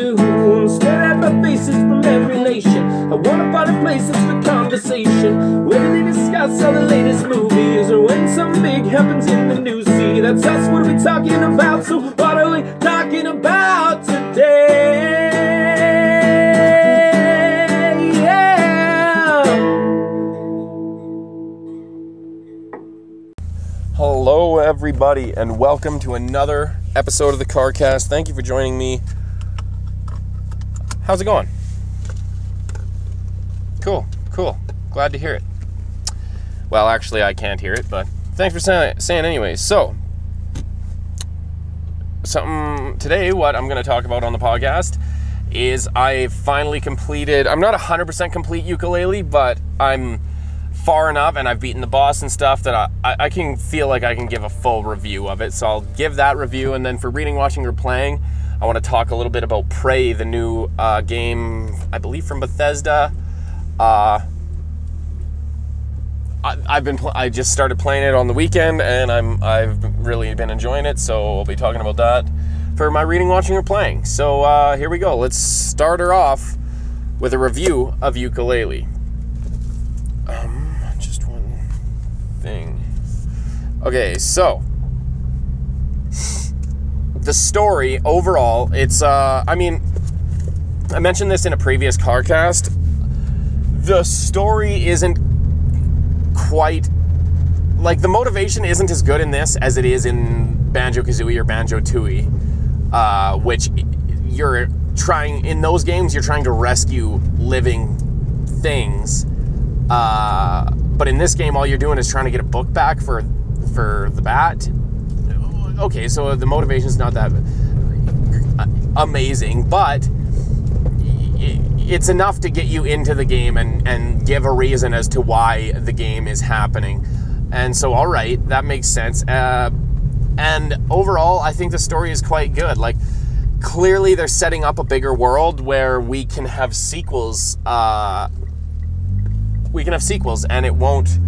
do. Stare at my faces from every nation. I wanna find a place that's for conversation, where they discuss all the latest movies, or when something big happens in the news. See, that's us, what are we talking about? So what are we talking about today? Hello everybody, and welcome to another episode of the Carcast. Thank you for joining me. How's it going? Cool. Glad to hear it. Well, actually I can't hear it, but thanks for saying anyways. So, today what I'm going to talk about on the podcast is I finally completed, I'm not 100% complete Yooka, but I'm far enough, and I've beaten the boss and stuff that I can feel like I can give a full review of it. So I'll give that review, and then for reading, watching, or playing, I want to talk a little bit about Prey, the new game, I believe from Bethesda. I just started playing it on the weekend, and I've really been enjoying it. So I'll be talking about that for my reading, watching, or playing. So here we go. Let's start her off with a review of Yooka. Just one thing. Okay, so the story overall, it's I mean, I mentioned this in a previous Carcast. The story isn't quite, like, the motivation isn't as good in this as it is in Banjo-Kazooie or Banjo-Tooie, which you're trying, in those games, you're trying to rescue living things. But in this game, all you're doing is trying to get a book back for the bat. Okay, so the motivation's not that amazing, but it's enough to get you into the game and give a reason as to why the game is happening. And so, all right, that makes sense. And overall, I think the story is quite good. Like, clearly they're setting up a bigger world where we can have sequels. And it won't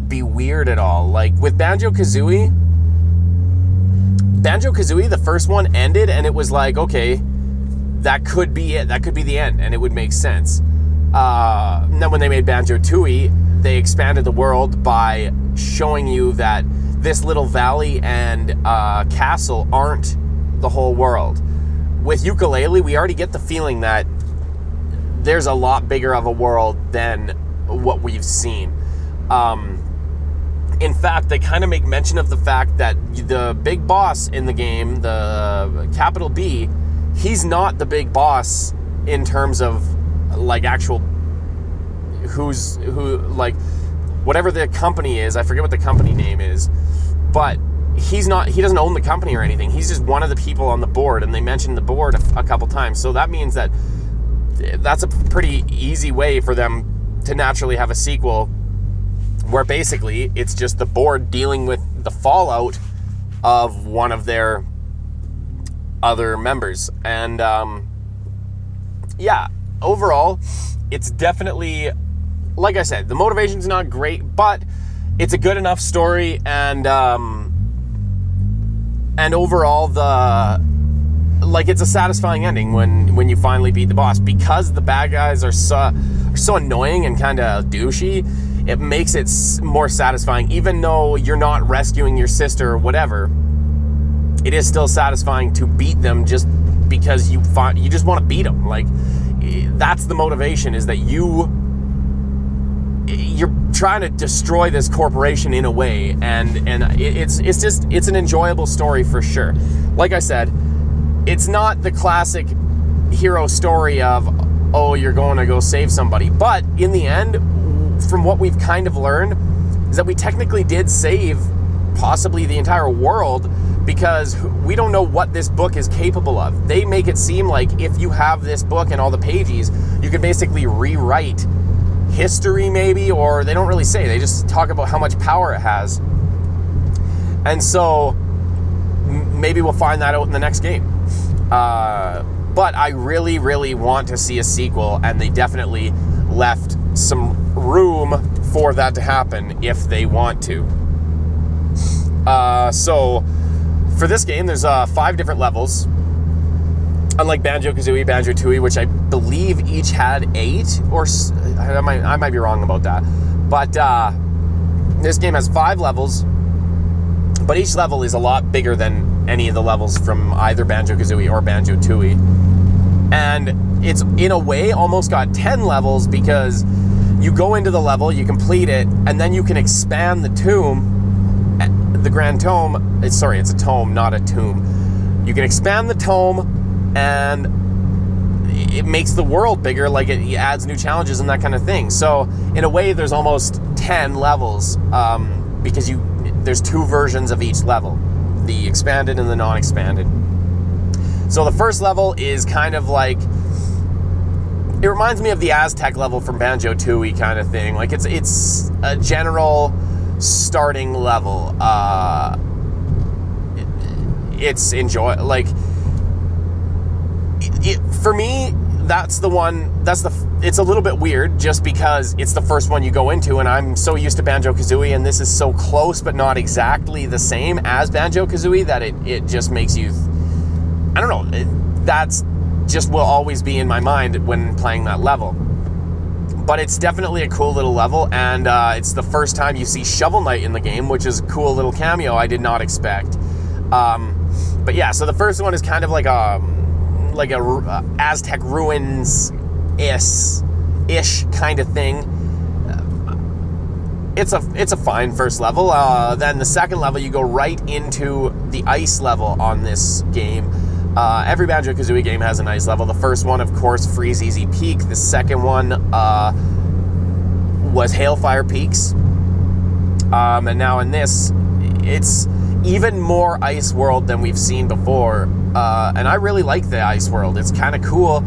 be weird at all. Like with Banjo-Kazooie, the first one ended, and it was like, okay, that could be it. That could be the end, and it would make sense. And then when they made Banjo-Tooie, they expanded the world by showing you that this little valley and castle aren't the whole world. With Yooka, we already get the feeling that there's a lot bigger of a world than what we've seen. In fact, they kind of make mention of the fact that the big boss in the game, the capital B, he's not the big boss in terms of, like, actual who, like, whatever the company is. I forget what the company name is, but he doesn't own the company or anything. He's just one of the people on the board, and they mentioned the board a couple times. So that means that that's a pretty easy way for them to naturally have a sequel where basically it's just the board dealing with the fallout of one of their other members. And yeah, overall, it's definitely, like I said, the motivation's not great, but it's a good enough story, and overall like, it's a satisfying ending when you finally beat the boss, because the bad guys are so annoying and kind of douchey. It makes it more satisfying, even though you're not rescuing your sister or whatever. It is still satisfying to beat them, just because you just want to beat them. Like, that's the motivation, is that you're trying to destroy this corporation in a way, and it's an enjoyable story for sure. Like I said, it's not the classic hero story of, oh, you're going to go save somebody. But in the end, from what we've kind of learned, is that we technically did save possibly the entire world, because we don't know what this book is capable of. They make it seem like if you have this book and all the pages, you could basically rewrite history maybe, or they don't really say. They just talk about how much power it has. And so maybe we'll find that out in the next game. But I really, really want to see a sequel, and they definitely left some room for that to happen if they want to. So for this game, there's 5 different levels. Unlike Banjo-Kazooie, Banjo-Tooie, which I believe each had 8, or I might be wrong about that. But this game has 5 levels, but each level is a lot bigger than any of the levels from either Banjo-Kazooie or Banjo-Tooie. And it's, in a way, almost got 10 levels, because you go into the level, you complete it, and then you can expand the tomb, the Grand Tome. It's a tome, not a tomb. You can expand the tome, and it makes the world bigger, like it adds new challenges and that kind of thing. So, in a way, there's almost 10 levels, because there's 2 versions of each level, the expanded and the non-expanded. So the first level is kind of like, it reminds me of the Aztec level from Banjo-Tooie kind of thing. Like it's a general starting level. It's for me, that's the one, it's a little bit weird just because it's the first one you go into, and I'm so used to Banjo-Kazooie, and this is so close but not exactly the same as Banjo-Kazooie that it just makes you, I don't know, that's just will always be in my mind when playing that level. But it's definitely a cool little level, and it's the first time you see Shovel Knight in the game, which is a cool little cameo I did not expect. But yeah, so the first one is kind of like a Aztec ruins-ish kind of thing. It's a fine first level. Then the second level, you go right into the ice level on this game. Every Banjo-Kazooie game has an ice level. The first one, of course, Freeze Easy Peak. The second one was Hailfire Peaks. And now in this, it's even more ice world than we've seen before. And I really like the ice world. It's kind of cool.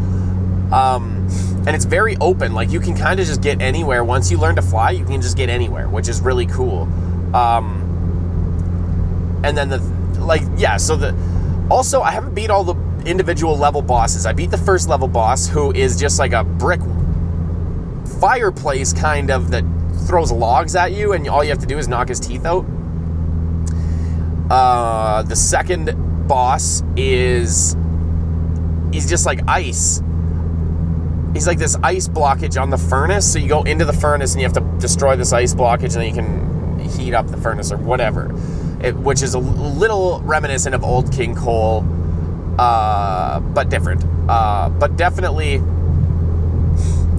And it's very open. Like, you can kind of just get anywhere. Once you learn to fly, you can just get anywhere, which is really cool. And then also, I haven't beat all the individual level bosses. I beat the first level boss, who is just like a brick fireplace kind of that throws logs at you, and all you have to do is knock his teeth out. The second boss he's just like ice. He's like this ice blockage on the furnace, so you go into the furnace and you have to destroy this ice blockage, and then you can heat up the furnace or whatever. Which is a little reminiscent of Old King Cole, but different. But definitely,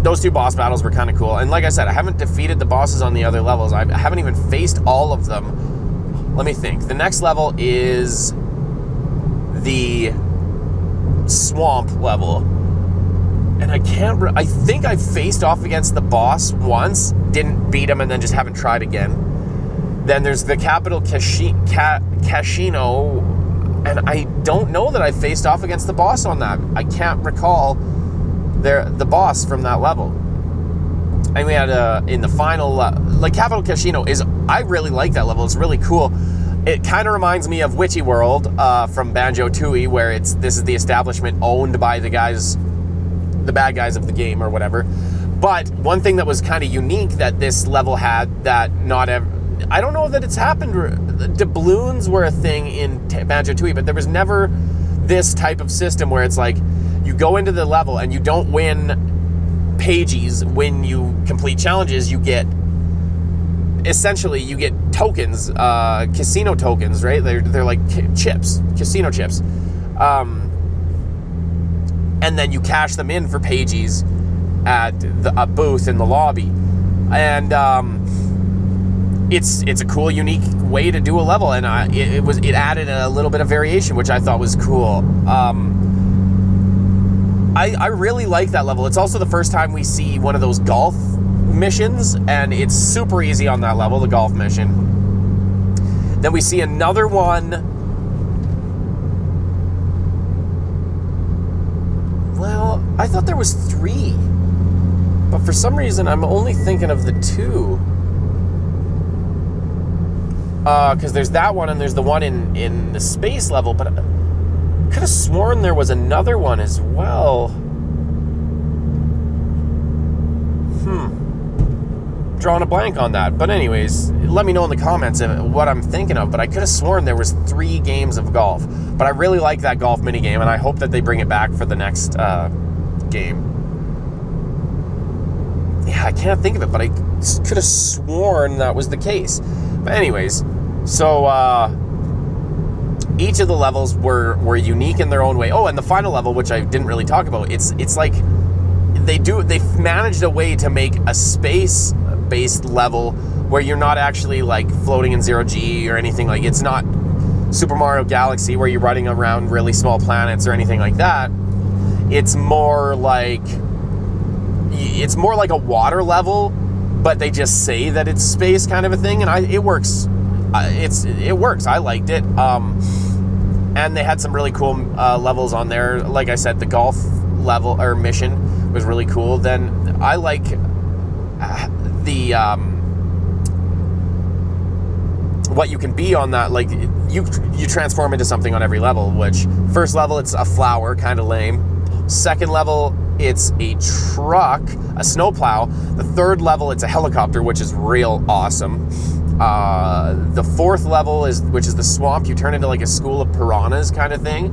those 2 boss battles were kind of cool. And like I said, I haven't defeated the bosses on the other levels. I haven't even faced all of them. Let me think. The next level is the swamp level. And I think I faced off against the boss once, didn't beat him, and then just haven't tried again. Then there's the Capital Casino, and I don't know that I faced off against the boss on that. I can't recall the boss from that level. And we had in the final, like Capital Casino I really like that level. It's really cool. It kind of reminds me of Witchy World from Banjo-Tooie, where this is the establishment owned by the bad guys of the game or whatever. But one thing that was kind of unique that this level had that I don't know that it's happened. Doubloons were a thing in Banjo-Tooie, but there was never this type of system where it's like you go into the level and you don't win pages when you complete challenges. You get tokens, casino tokens, right? They're like chips, casino chips. And then you cash them in for pages at a booth in the lobby. And it's a cool, unique way to do a level, and it added a little bit of variation, which I thought was cool. I really like that level. It's also the first time we see one of those golf missions, and it's super easy on that level, the golf mission. Then we see another one. Well, I thought there was 3, but for some reason I'm only thinking of the 2. Because there's that one and there's the one in the space level, but I could have sworn there was another one as well. drawing a blank on that. But anyways, let me know in the comments what I'm thinking of. But I could have sworn there was 3 games of golf. But I really like that golf minigame, and I hope that they bring it back for the next game. Yeah, I can't think of it, but I could have sworn that was the case. But anyways, so each of the levels were unique in their own way. Oh, and the final level, which I didn't really talk about, it's like they've managed a way to make a space-based level where you're not actually like floating in 0G or anything. Like, it's not Super Mario Galaxy where you're running around really small planets or anything like that. It's more like a water level, but they just say that it's space kind of a thing, and it works. It works. I liked it. And they had some really cool levels on there. Like I said, the golf level or mission was really cool. Then I like the what you can be on that. Like, you transform into something on every level. Which, first level, it's a flower, kind of lame. Second level, it's a truck, a snowplow. The third level, it's a helicopter, which is real awesome. The fourth level which is the swamp. You turn into like a school of piranhas kind of thing.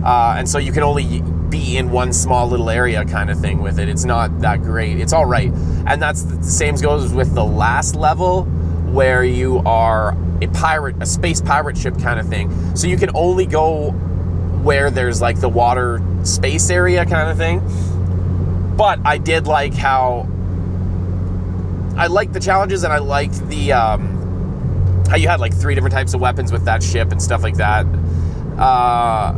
And so you can only be in one small little area kind of thing with it. It's not that great. It's all right. And that's the same goes with the last level, where you are a space pirate ship kind of thing. So you can only go where there's like the water space area kind of thing. But I did like how I liked the challenges, and I liked the how you had like 3 different types of weapons with that ship and stuff like that. I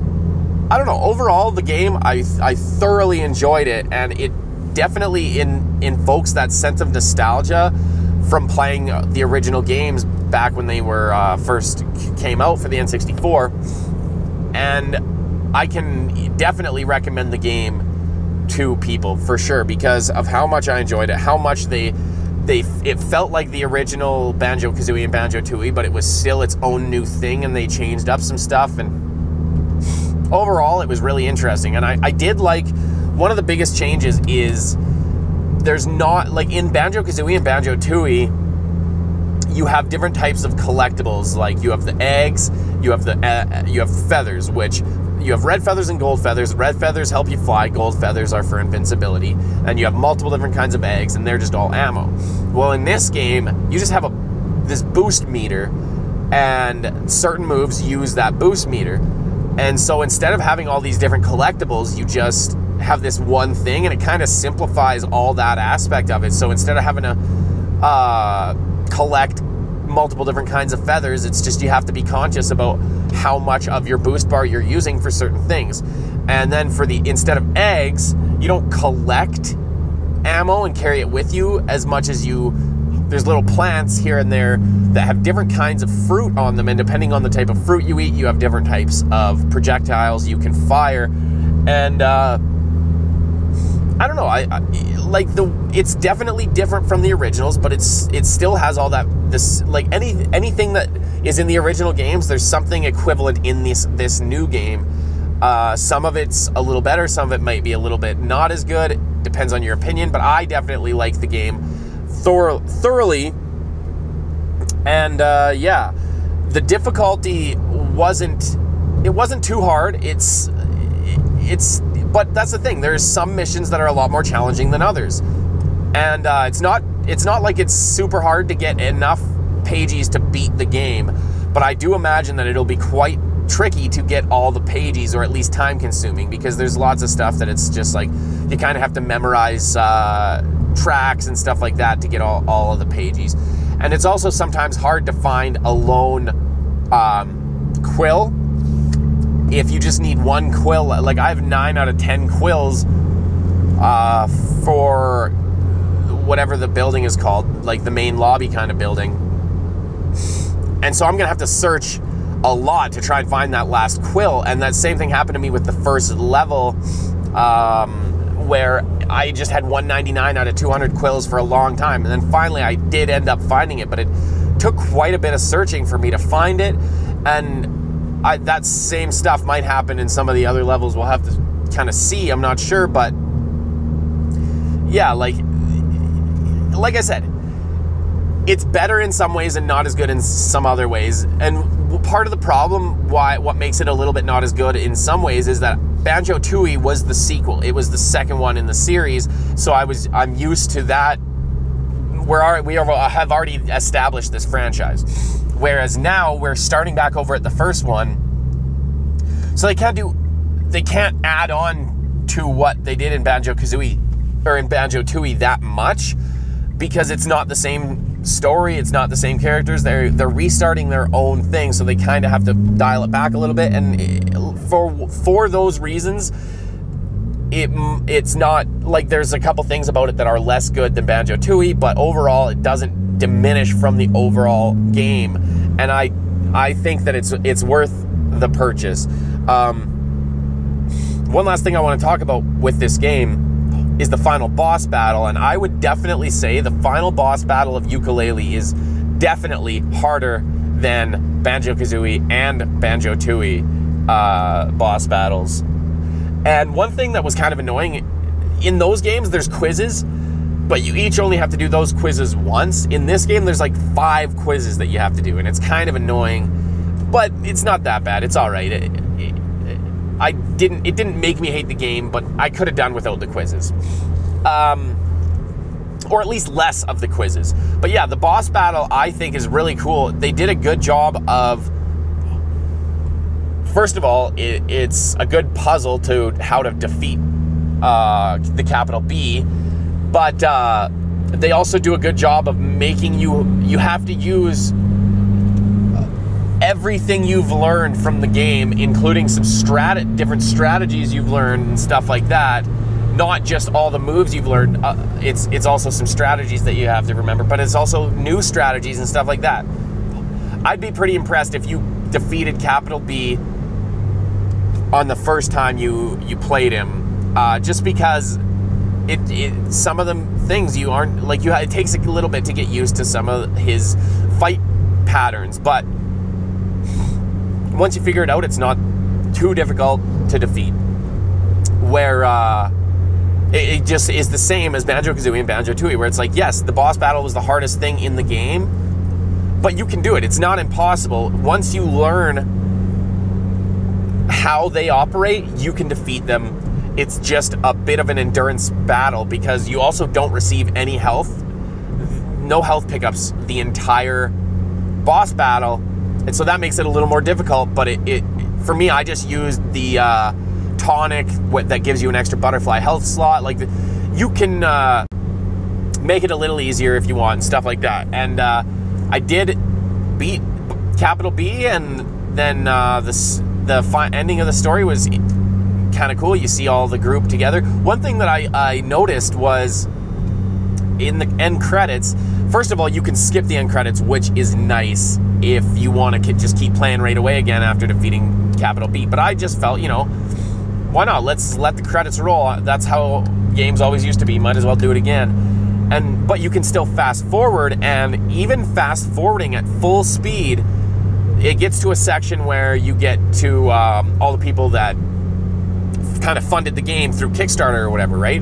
don't know. Overall, the game, I thoroughly enjoyed it, and it definitely invokes that sense of nostalgia from playing the original games back when they were first came out for the N64. And I can definitely recommend the game to people for sure, because of how much I enjoyed it, how much it felt like the original Banjo-Kazooie and Banjo-Tooie, but it was still its own new thing, and they changed up some stuff, and overall it was really interesting. And I did like, one of the biggest changes is there's not, like in Banjo-Kazooie and Banjo-Tooie, you have different types of collectibles. Like, you have the eggs, you have feathers, which you have red feathers and gold feathers. Red feathers help you fly, gold feathers are for invincibility, and you have multiple different kinds of eggs, and they're just all ammo. Well, in this game, you just have this boost meter, and certain moves use that boost meter. And so instead of having all these different collectibles, you just have this one thing, and it kind of simplifies all that aspect of it. So instead of having to collect multiple different kinds of feathers, it's just you have to be conscious about how much of your boost bar you're using for certain things. And then instead of eggs, you don't collect ammo and carry it with you as much as there's little plants here and there that have different kinds of fruit on them, and depending on the type of fruit you eat, you have different types of projectiles you can fire. And I don't know, it's definitely different from the originals, but it still has all that, like anything that is in the original games, there's something equivalent in this new game. Some of it's a little better, some of it might be a little bit not as good. It depends on your opinion, but I definitely like the game thoroughly. And yeah, the difficulty wasn't too hard. But that's the thing. There's some missions that are a lot more challenging than others, and it's not like it's super hard to get enough pages to beat the game. But I do imagine that it'll be quite tricky to get all the pages, or at least time consuming, because there's lots of stuff that it's just like you kind of have to memorize tracks and stuff like that to get all of the pages. And it's also sometimes hard to find a lone quill. If you just need one quill, like I have 9 out of 10 quills for whatever the building is called, like the main lobby kind of building. And so I'm gonna have to search a lot to try and find that last quill. And that same thing happened to me with the first level, where I just had 199 out of 200 quills for a long time. And then finally I did end up finding it, but it took quite a bit of searching for me to find it. And that same stuff might happen in some of the other levels. We'll have to kind of see, I'm not sure, but yeah, like I said, it's better in some ways and not as good in some other ways. And part of the problem, what makes it a little bit not as good in some ways, is that Banjo-Tooie was the sequel. It was the second one in the series, so I'm used to that. We have already established this franchise, whereas now we're starting back over at the first one. So they can't add on to what they did in Banjo-Kazooie or in Banjo-Tooie that much, because it's not the same story, it's not the same characters. They're restarting their own thing, so they kind of have to dial it back a little bit. And for those reasons, it's not like there's a couple things about it that are less good than Banjo-Tooie, but overall it doesn't diminish from the overall game. And I think that it's worth the purchase. One last thing I want to talk about with this game is the final boss battle, and I would definitely say the final boss battle of Yooka-Laylee is definitely harder than Banjo-Kazooie and Banjo-Tooie boss battles. And one thing that was kind of annoying, in those games there's quizzes, but you each only have to do those quizzes once. In this game there's like 5 quizzes that you have to do, and it's kind of annoying, but it's not that bad. It's all right. It didn't make me hate the game, but I could have done without the quizzes. Or at least less of the quizzes. But yeah, the boss battle I think is really cool. They did a good job of, first of all, it's a good puzzle to how to defeat the capital B, but they also do a good job of making you have to use everything you've learned from the game, including some different strategies you've learned and stuff like that. Not just all the moves you've learned. It's also some strategies that you have to remember, but it's also new strategies and stuff like that. I'd be pretty impressed if you defeated Capital B on the first time you played him, just because some of them things you aren't like it takes a little bit to get used to some of his fight patterns, but once you figure it out, it's not too difficult to defeat. Where it just is the same as Banjo-Kazooie and Banjo-Tooie, where it's like, yes, the boss battle was the hardest thing in the game, but you can do it. It's not impossible. Once you learn how they operate, you can defeat them. It's just a bit of an endurance battle, because you also don't receive any health, no health pickups the entire boss battle. And so that makes it a little more difficult, but for me, I just used the tonic that gives you an extra butterfly health slot. Like, you can make it a little easier if you want and stuff like that. And I did beat Capital B, and then the ending of the story was kind of cool. You see all the group together. One thing that I noticed was in the end credits, first of all, you can skip the end credits, which is nice if you want to just keep playing right away again after defeating Capital B. But I just felt, why not? Let's let the credits roll. That's how games always used to be. Might as well do it again. But you can still fast forward, and even fast forwarding at full speed, it gets to a section where you get to all the people that kind of funded the game through Kickstarter or whatever, right?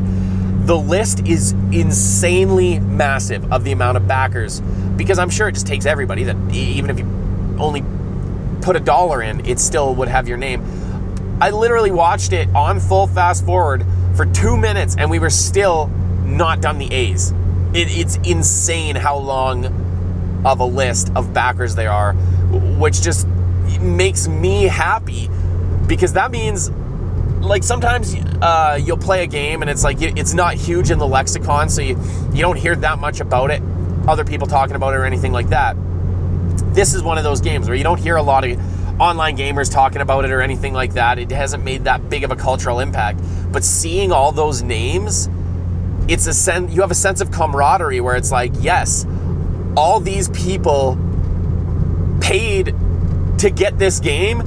The list is insanely massive of the amount of backers, because I'm sure it just takes everybody, that even if you only put $1 in, it still would have your name. I literally watched it on full fast forward for 2 minutes, and we were still not done the A's. It's insane how long of a list of backers there are, which just makes me happy, because that means, like, sometimes you'll play a game and it's like it's not huge in the lexicon, so you don't hear that much about it, other people talking about it or anything like that. This is one of those games where you don't hear a lot of online gamers talking about it or anything like that. It hasn't made that big of a cultural impact, but seeing all those names, it's you have a sense of camaraderie where it's like, yes, all these people paid to get this game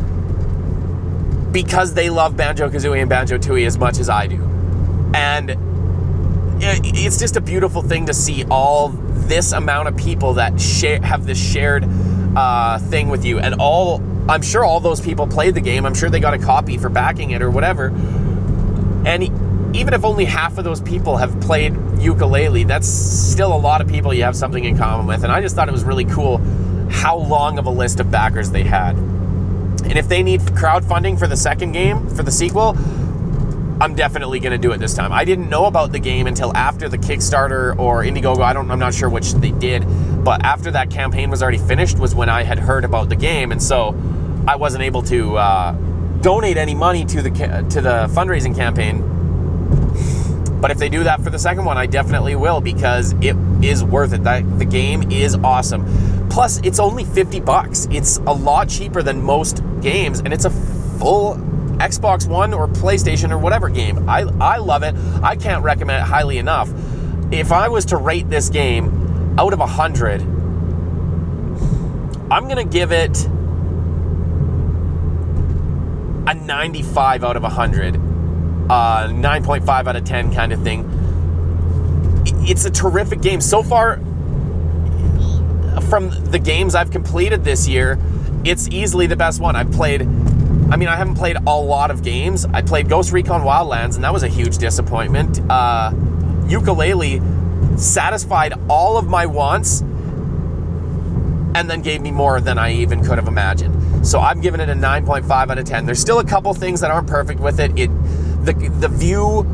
because they love Banjo-Kazooie and Banjo-Tooie as much as I do. And it's just a beautiful thing to see all this amount of people that have this shared thing with you. And I'm sure all those people played the game. I'm sure they got a copy for backing it or whatever. And even if only half of those people have played Yooka-Laylee, that's still a lot of people you have something in common with. And I just thought it was really cool how long of a list of backers they had. And if they need crowdfunding for the second game, for the sequel, I'm definitely going to do it this time. I didn't know about the game until after the Kickstarter or Indiegogo. I'm not sure which they did, but after that campaign was already finished was when I had heard about the game, and so I wasn't able to donate any money to the fundraising campaign. But if they do that for the second one, I definitely will, because it is worth it. The game is awesome. Plus, it's only $50. It's a lot cheaper than most games, and it's a full Xbox One or PlayStation or whatever game. I love it. I can't recommend it highly enough. If I was to rate this game out of 100, I'm going to give it a 95 out of 100. 9.5 out of 10 kind of thing. It's a terrific game. So far, from the games I've completed this year, it's easily the best one. I haven't played a lot of games. I played Ghost Recon Wildlands, and that was a huge disappointment. Yooka-Laylee satisfied all of my wants and then gave me more than I even could have imagined. So I'm giving it a 9.5 out of 10. There's still a couple things that aren't perfect with it. The view,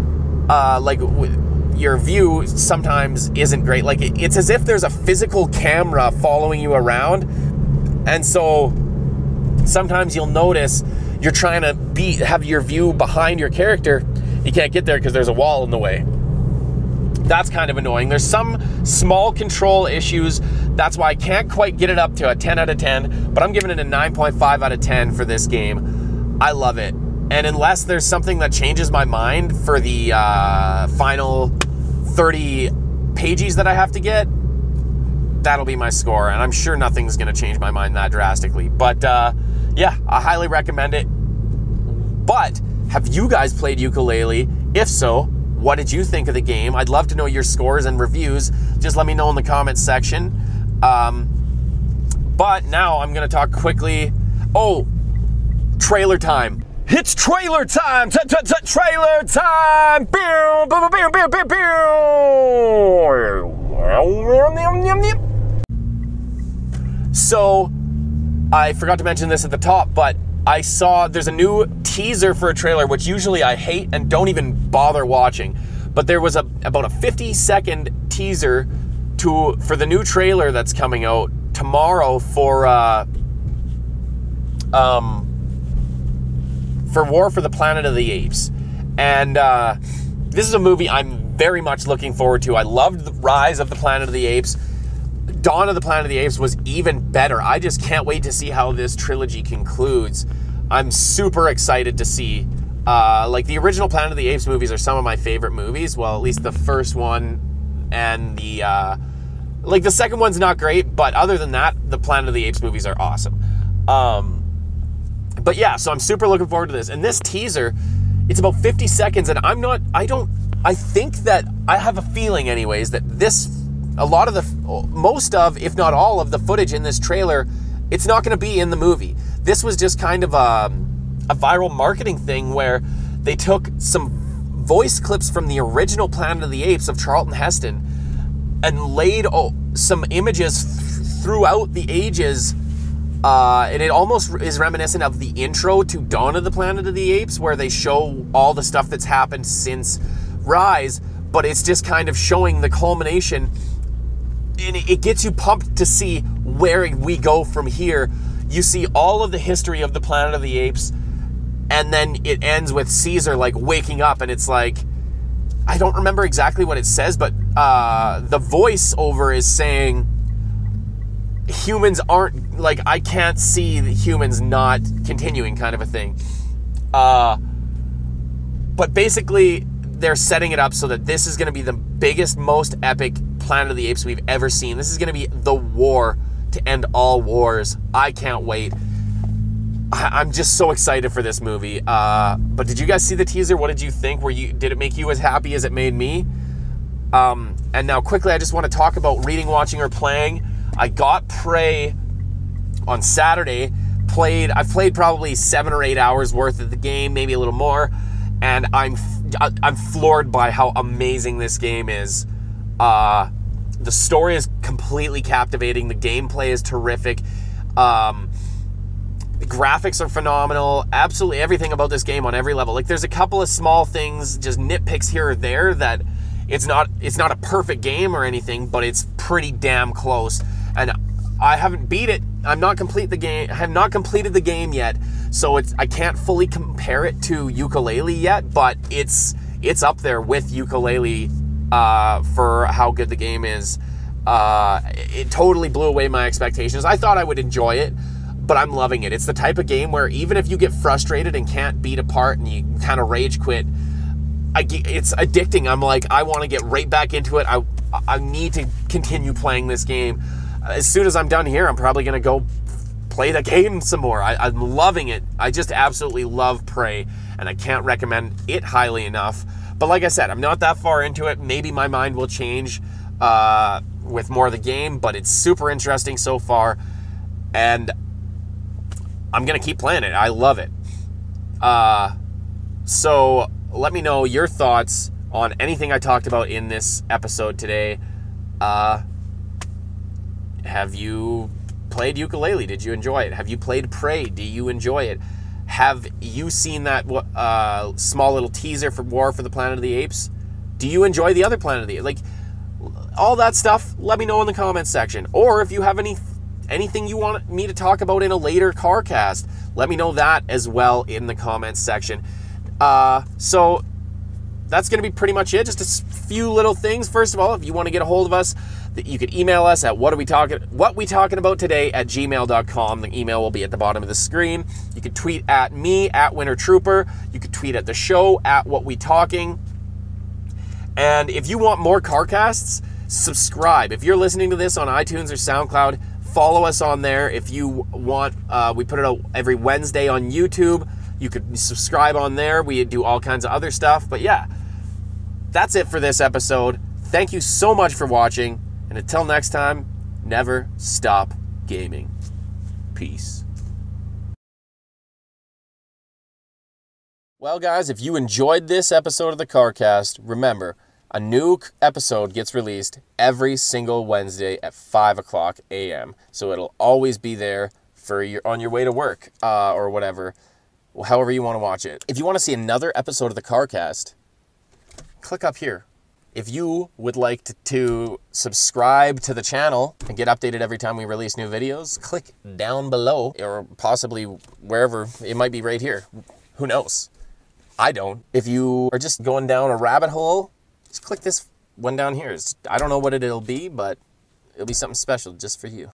your view sometimes isn't great. Like, it's as if there's a physical camera following you around, and so sometimes you'll notice you're trying to have your view behind your character. You can't get there because there's a wall in the way. That's kind of annoying. There's some small control issues. That's why I can't quite get it up to a 10 out of 10, but I'm giving it a 9.5 out of 10 for this game. I love it. And unless there's something that changes my mind for the final 30 pages that I have to get, that'll be my score. And I'm sure nothing's going to change my mind that drastically. But yeah, I highly recommend it. But have you guys played Yooka-Laylee? If so, what did you think of the game? I'd love to know your scores and reviews. Just let me know in the comments section. But now I'm going to talk quickly. Oh, trailer time. It's trailer time! Trailer time! So, I forgot to mention this at the top, but I saw there's a new teaser for a trailer, which usually I hate and don't even bother watching. But there was about a 50-second teaser for the new trailer that's coming out tomorrow for War for the Planet of the Apes. And this is a movie I'm very much looking forward to. I loved the Rise of the Planet of the Apes. Dawn of the Planet of the Apes was even better. I just can't wait to see how this trilogy concludes. I'm super excited to see. Like, the original Planet of the Apes movies are some of my favorite movies. Well, at least the first one, and the second one's not great, but other than that, the Planet of the Apes movies are awesome. But yeah, so I'm super looking forward to this. And this teaser, it's about 50 seconds, and I think that, I have a feeling anyways, that most of, if not all of the footage in this trailer, it's not going to be in the movie. This was just kind of a viral marketing thing where they took some voice clips from the original Planet of the Apes of Charlton Heston and laid some images throughout the ages. And it almost is reminiscent of the intro to Dawn of the Planet of the Apes, where they show all the stuff that's happened since Rise, but it's just kind of showing the culmination, and it gets you pumped to see where we go from here. You see all of the history of the Planet of the Apes, and then it ends with Caesar like waking up, and it's like, I don't remember exactly what it says, but the voiceover is saying, humans aren't, like, I can't see the humans not continuing, kind of a thing. But basically, they're setting it up so that this is going to be the biggest, most epic Planet of the Apes we've ever seen. This is going to be the war to end all wars. I can't wait. I'm just so excited for this movie. But did you guys see the teaser? What did you think? Did it make you as happy as it made me? And now quickly, I just want to talk about reading, watching, or playing. I got Prey on Saturday. I've played probably 7 or 8 hours worth of the game, maybe a little more, and I'm I'm floored by how amazing this game is. The story is completely captivating. The gameplay is terrific. The graphics are phenomenal. Absolutely everything about this game on every level. Like, there's a couple of small things, just nitpicks here or there, that it's not a perfect game or anything, but it's pretty damn close. And I haven't beat it. I have not completed the game yet, so I can't fully compare it to Yooka-Laylee yet, but it's up there with Yooka-Laylee for how good the game is. It totally blew away my expectations. I thought I would enjoy it, but I'm loving it. It's the type of game where even if you get frustrated and can't beat a part and you kind of rage quit, it's addicting. I'm like, I want to get right back into it. I need to continue playing this game. As soon as I'm done here, I'm probably going to go play the game some more. I'm loving it. I just absolutely love Prey, and I can't recommend it highly enough. But like I said, I'm not that far into it. Maybe my mind will change with more of the game, but it's super interesting so far, and I'm going to keep playing it. I love it. So let me know your thoughts on anything I talked about in this episode today. Have you played Yooka-Laylee? Did you enjoy it? Have you played Prey? Do you enjoy it? Have you seen that small little teaser for War for the Planet of the Apes? Do you enjoy the other Planet of the Apes? Like, all that stuff, let me know in the comments section. Or if you have anything you want me to talk about in a later Carcast, let me know that as well in the comments section. So that's going to be pretty much it. Just a few little things. First of all, if you want to get a hold of us, you could email us at what we talking about today at gmail.com. The email will be at the bottom of the screen. You could tweet at me at Winter Trooper. You could tweet at the show at What We Talking. And if you want more Carcasts, subscribe. If you're listening to this on iTunes or SoundCloud, follow us on there. If you want, we put it out every Wednesday on YouTube. You could subscribe on there. We do all kinds of other stuff. But yeah, that's it for this episode. Thank you so much for watching. And until next time, never stop gaming. Peace. Well, guys, if you enjoyed this episode of the Carcast, remember, a new episode gets released every single Wednesday at 5 o'clock a.m. So it'll always be there for on your way to work or whatever, however you want to watch it. If you want to see another episode of the Carcast, click up here. If you would like to subscribe to the channel and get updated every time we release new videos, click down below, or possibly wherever. It might be right here. Who knows? I don't. If you are just going down a rabbit hole, just click this one down here. I don't know what it'll be, but it'll be something special just for you.